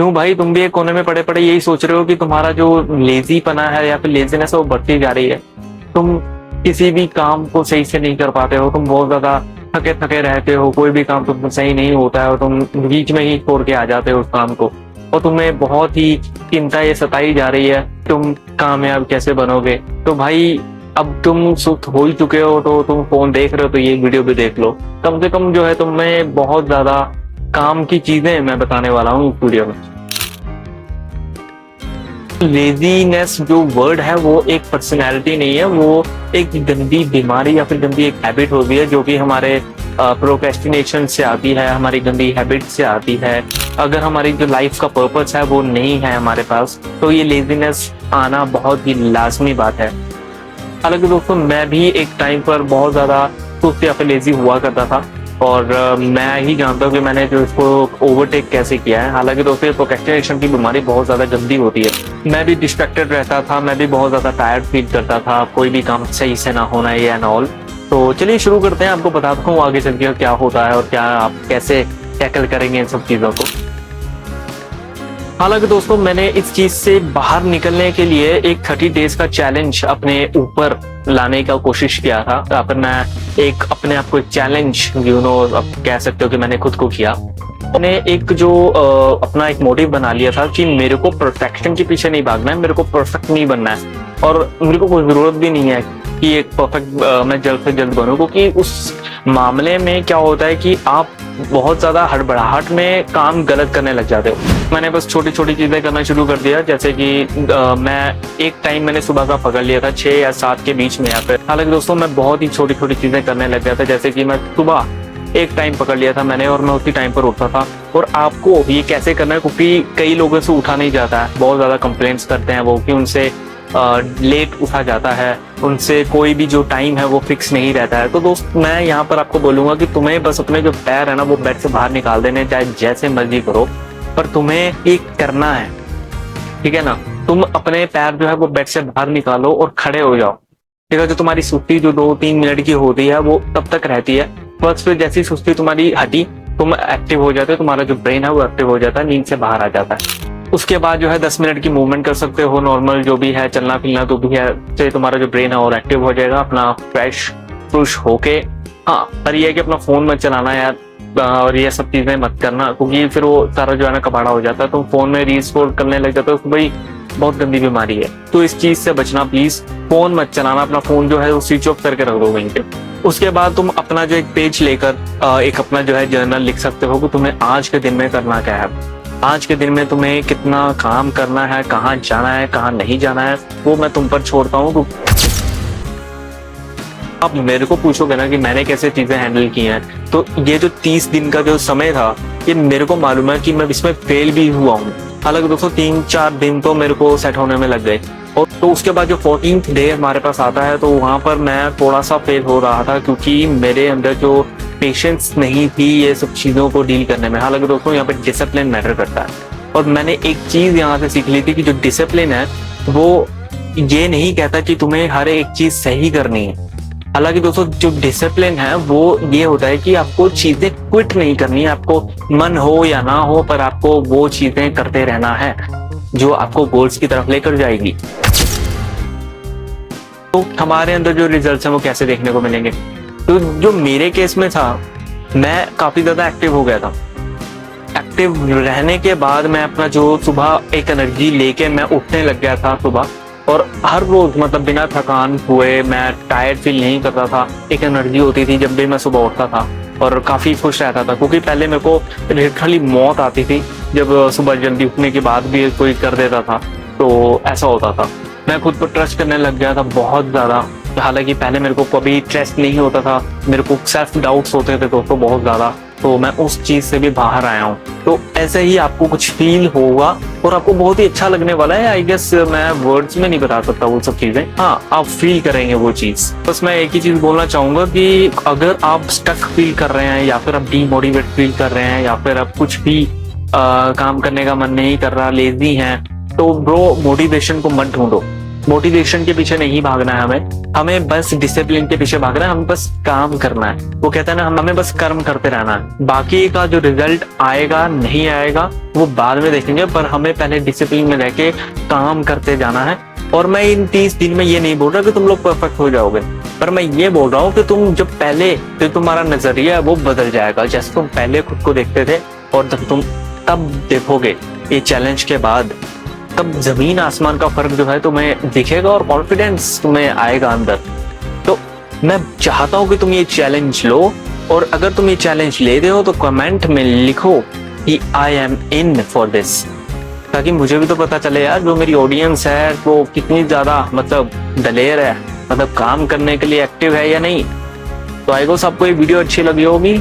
क्यों भाई, तुम भी एक कोने में पड़े पड़े यही सोच रहे हो कि तुम्हारा जो लेजी पना है या फिर लेजीनेस है वो बढ़ती जा रही है। तुम किसी भी काम को सही से नहीं कर पाते हो, तुम बहुत ज्यादा थके थके रहते हो, कोई भी काम तुम सही नहीं होता है और तुम बीच में ही छोड़ के आ जाते हो उस काम को, और तुम्हें बहुत ही चिंता ये सताई जा रही है तुम कामयाब कैसे बनोगे। तो भाई अब तुम सुख हो ही चुके हो, तो तुम फोन देख रहे हो तो ये वीडियो भी देख लो। कम से कम जो है तुम्हें बहुत ज्यादा काम की चीजें मैं बताने वाला हूँ इस वीडियो में। लेजीनेस जो वर्ड है वो एक पर्सनैलिटी नहीं है, वो एक गंदी बीमारी या फिर गंदी एक हैबिट होती है जो कि हमारे प्रोक्रेस्टिनेशन से आती है, हमारी गंदी हैबिट से आती है। अगर हमारी जो लाइफ का पर्पस है वो नहीं है हमारे पास, तो ये लेजीनेस आना बहुत ही लाजमी बात है। हालांकि दोस्तों मैं भी एक टाइम पर बहुत ज्यादा सुस्त या फिर लेजी हुआ करता था, और मैं ही जानता हूँ कि मैंने जो इसको ओवरटेक कैसे किया है। हालांकि दोस्तों प्रोक्रेस्टिनेशन की बीमारी बहुत ज्यादा गंदी होती है। मैं भी डिस्ट्रैक्टेड रहता था, मैं भी बहुत ज्यादा टायर्ड फील करता था, कोई भी काम सही से ना होना ये एंड ऑल। तो चलिए शुरू करते हैं, आपको बताता हूँ आगे चल के क्या होता है और क्या आप कैसे टैकल करेंगे इन सब चीजों को। हालांकि दोस्तों मैंने इस चीज से बाहर निकलने के लिए एक 30 डेज का चैलेंज अपने ऊपर लाने का कोशिश किया था। या फिर मैं एक अपने आप को एक चैलेंज अब कह सकते हो कि मैंने खुद को किया। मैंने एक जो अपना एक मोटिव बना लिया था कि मेरे को परफेक्शन के पीछे नहीं भागना है, मेरे को परफेक्ट नहीं बनना है, और मेरे को कोई जरूरत भी नहीं है कि एक परफेक्ट मैं जल्द से जल्द बनूं। क्योंकि उस मामले में क्या होता है कि आप बहुत ज्यादा हड़बड़ाहट में काम गलत करने लग जाते हो। मैंने बस छोटी छोटी चीजें करना शुरू कर दिया, जैसे कि मैं एक टाइम मैंने सुबह का पकड़ लिया था 6 या 7 के बीच में यहाँ पे। हालांकि दोस्तों मैं बहुत ही छोटी छोटी चीजें करने लग गया था, जैसे कि मैं सुबह एक टाइम पकड़ लिया था मैंने और मैं उसी टाइम पर उठता था। और आपको ये कैसे करना है, क्योंकि कई लोगों से उठा नहीं जाता है, बहुत ज्यादा कंप्लेंट्स करते हैं वो कि उनसे लेट उठा जाता है, उनसे कोई भी जो टाइम है वो फिक्स नहीं रहता है। तो दोस्त मैं यहाँ पर आपको बोलूंगा कि तुम्हें बस अपने जो पैर है ना वो बेड से बाहर निकाल देने, चाहे जैसे मर्जी करो, पर तुम्हें एक करना है, ठीक है ना। तुम अपने पैर जो है वो बेड से बाहर निकालो और खड़े हो जाओ, ठीक है। जो तुम्हारी सुस्ती जो 2-3 मिनट की होती है वो तब तक रहती है, बस फिर जैसी सुस्ती तुम्हारी हटी तुम एक्टिव हो जाते हो, तुम्हारा जो ब्रेन है वो एक्टिव हो जाता है, नींद से बाहर आ जाता है। उसके बाद जो है 10 मिनट की मूवमेंट कर सकते हो, नॉर्मल जो भी है चलना फिरना तो भी है, से तुम्हारा जो ब्रेन है और एक्टिव हो जाएगा अपना फ्रेश होके। हाँ, पर ये है कि अपना फोन मत चलाना यार, और ये सब चीजें मत करना, क्योंकि फिर वो सारा जो है ना कबाड़ा हो जाता है। तुम फोन में रील स्क्रॉल करने लग जाते हो, तो भाई बहुत गंदी बीमारी है। तो इस चीज से बचना प्लीज, फोन मत चलाना, अपना फोन जो है वो स्विच ऑफ करके रख दो वहीं पे। उसके बाद तुम अपना जो एक पेज लेकर एक अपना जो है जर्नल लिख सकते हो कि तुम्हें आज के दिन में करना क्या है, आज के दिन में तुम्हें कितना काम करना है, कहाँ जाना है, कहाँ नहीं जाना है, वो मैं तुम पर छोड़ता हूँ। आप मेरे को पूछोगे ना कि मैंने कैसे चीजें हैंडल की हैं, तो ये जो 30 दिन का जो समय था ये मेरे को मालूम है कि मैं इसमें फेल भी हुआ हूँ। हालांकि दोस्तों 3-4 दिन तो मेरे को सेट होने में लग गए, और तो उसके बाद जो 14th डे हमारे पास आता है तो वहां पर मैं थोड़ा सा फेल हो रहा था, क्योंकि मेरे अंदर जो पेशेंस नहीं थी ये सब चीजों को डील करने में। हालांकि दोस्तों यहाँ पे डिसिप्लिन मैटर करता है, और मैंने एक चीज यहाँ से सीख ली थी कि जो डिसिप्लिन है वो ये नहीं कहता कि तुम्हें हर एक चीज सही करनी है। हालांकि दोस्तों जो डिसिप्लिन है वो ये होता है कि आपको चीजें क्विट नहीं करनी है, आपको मन हो या ना हो पर आपको वो चीजें करते रहना है जो आपको गोल्स की तरफ लेकर जाएगी। तो हमारे अंदर जो रिजल्ट्स हैं वो कैसे देखने को मिलेंगे, तो जो मेरे केस में था मैं काफी ज्यादा एक्टिव हो गया था। एक्टिव रहने के बाद मैं अपना जो सुबह एक एनर्जी लेके मैं उठने लग गया था सुबह, और हर रोज मतलब बिना थकान हुए मैं टायर्ड फील नहीं करता था, एक एनर्जी होती थी जब भी मैं सुबह उठता था, और काफी खुश रहता था। क्योंकि पहले मेरे को लिटरली मौत आती थी जब सुबह जल्दी उठने के बाद भी कोई कर देता था, तो ऐसा होता था। मैं खुद पर ट्रस्ट करने लग गया था बहुत ज्यादा। हालांकि पहले मेरे को कभी ट्रस्ट नहीं होता था, मेरे को सेल्फ डाउट्स होते थे दोस्तों बहुत ज्यादा, तो मैं उस चीज से भी बाहर आया हूँ। तो ऐसे ही आपको कुछ फील होगा और आपको बहुत ही अच्छा लगने वाला है। आई गेस मैं वर्ड्स में नहीं बता सकता वो सब चीजें, हाँ आप फील करेंगे वो चीज। बस मैं एक ही चीज बोलना चाहूंगा कि अगर आप स्टक फील कर रहे हैं, या फिर आप डीमोटिवेट फील कर रहे हैं, या फिर आप कुछ भी काम करने का मन नहीं कर रहा, लेजी हैं, तो ब्रो मोटिवेशन को मत ढूंढो। मोटिवेशन के पीछे नहीं भागना है हमें बस डिसिप्लिन के पीछे भागना है, हमें बस काम करना है। वो कहते हैं ना, हमें बस कर्म करते रहना है, बाकी का जो रिजल्ट आएगा नहीं आएगा वो बाद में देखेंगे, पर हमें पहले डिसिप्लिन में रह के काम करते जाना है। और मैं इन 30 दिन में ये नहीं बोल रहा कि तुम लोग परफेक्ट हो जाओगे, पर मैं ये बोल रहा हूँ कि तुम जब पहले जो तुम्हारा नजरिया है वो बदल जाएगा। जैसे तुम पहले खुद को देखते थे और जब तुम तब देखोगे ये चैलेंज के बाद, तब जमीन आसमान का फर्क जो है तुम्हें दिखेगा और कॉन्फिडेंस तुम्हें आएगा अंदर। तो मैं चाहता हूँ कि तुम ये चैलेंज लो, और अगर तुम ये चैलेंज लेते हो तो कमेंट में लिखो कि I am in for this, ताकि मुझे भी तो पता चले यार जो मेरी ऑडियंस है वो कितनी ज्यादा मतलब दलेर है, मतलब काम करने के लिए एक्टिव है या नहीं। तो आई गेस आपको ये वीडियो अच्छी लगी होगी।